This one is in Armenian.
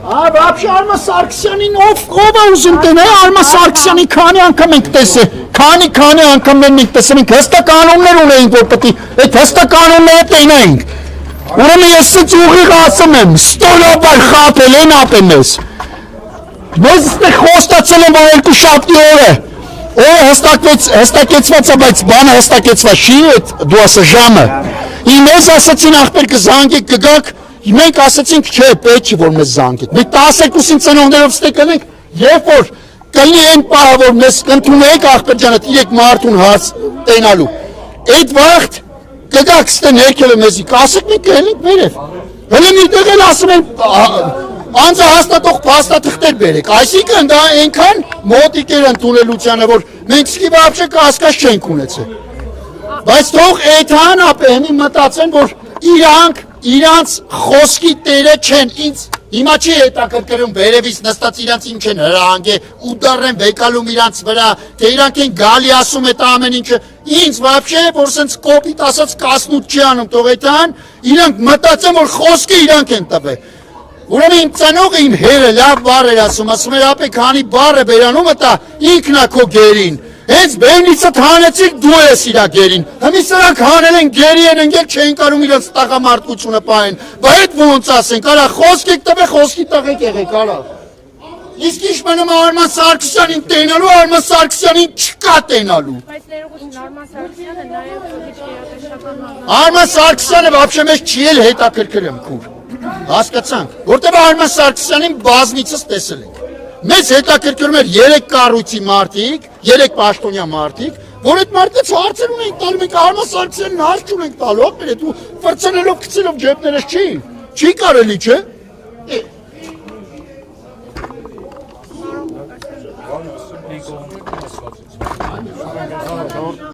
Вообще Արման Սարգսյանին ով է ուզում տենե, Արման Սարգսյանի քանի անգամ ենք տեսել, քանի անգամներ ենք տեսել, մենք հստակ կանոններ ունեինք, որ պետք է այդ հստակ կանոնները տենայինք։ Ուրեմն ես ցույց ուղիղ ասում եմ, ստորաբար խաբել են ապեն մեզ։ Մեզ այստեղ խոստացել են, որ երկու շաբթի օրը հստակեցված է, բայց բանը հստակեցված չի, դու ասա ժամը։ Մեզ ասացին ախպեր կզանգեք, կգաք, մենք ասացինք չէ, պետք չի որ մեզ զանգեք։ Մենք 12-ին ծնողներով ստեկանենք, երբ որ կլինի այն պահը, որ մեզ կընդունեք ախպեր ջանը, իրեք մարդուն հաց տենալու։ Այդ վաղտ կգաք ստեն հերքելը մեզի, կասեք մենք կհելենք վերև։ Հələ միտեղ էլ ասում են անձը հաստատող փաստաթղթեր բերեք, այսինքն դա այնքան մոտիկ էր ընդունելությանը, որ մենք սկի վաբշե կասկած չենք ունեցել։ Բայց թող էթան ապենի մտածեն, որ իրանց խոսքի տերը չեն, ինձ հիմա չի հետաքրքրում վերևից նստած իրանց ինչ են հրահանգե, ուդարեն վեկալում իրանց վրա, թե իրանք են գալի ասում էտ ամեն ինչը, ինձ վաբշե, որ սենց կոպիտ ասած կասնուտ չի անում, թող էթան, իրանք մտածեն, որ խոսքը իրանք են տվել։ Ուրեմն իմ ծնողը իմ հերը լավ բառ էր ասում էր ապե քանի բառը բերանում տա ինքնա քո գերին, հենց բերնիցդ հանեցիք դու ես իրա գերին, հմի սրանք հանել են գերի են ընկել չեն կարում իրենց տաղամարտությունը պահեն, բա հետ ոնց ասենք, արա խոսք եք տվել, խոսքի տղեկ եղեք, արա։ Իսկ ինչ մնում Արման Սարգսյանին տենալու, Արման Սարգսյանին չկա տենալու։ Բայց ներողություն Արման Սարգսյանը նաև գիտեշական Արման Սարգսյանը вообще մեզ չի էլ հետաքրքրում քուր։ Հասկացանք, որտեղ Արման Սարգսյանին բազմիցս տեսել ենք։ Մեզ հետաքրքրում էր 3 կառույցի մարդիկ, 3 պաշտոնյա մարդիկ, որ այդ մարդկանց հարցեր ունենք տալու, մենք Արման Սարգսյանին հարց չունենք տալու, ապեր դու ֆրցնելով գցելով ջեբներս չի կարելի, չէ։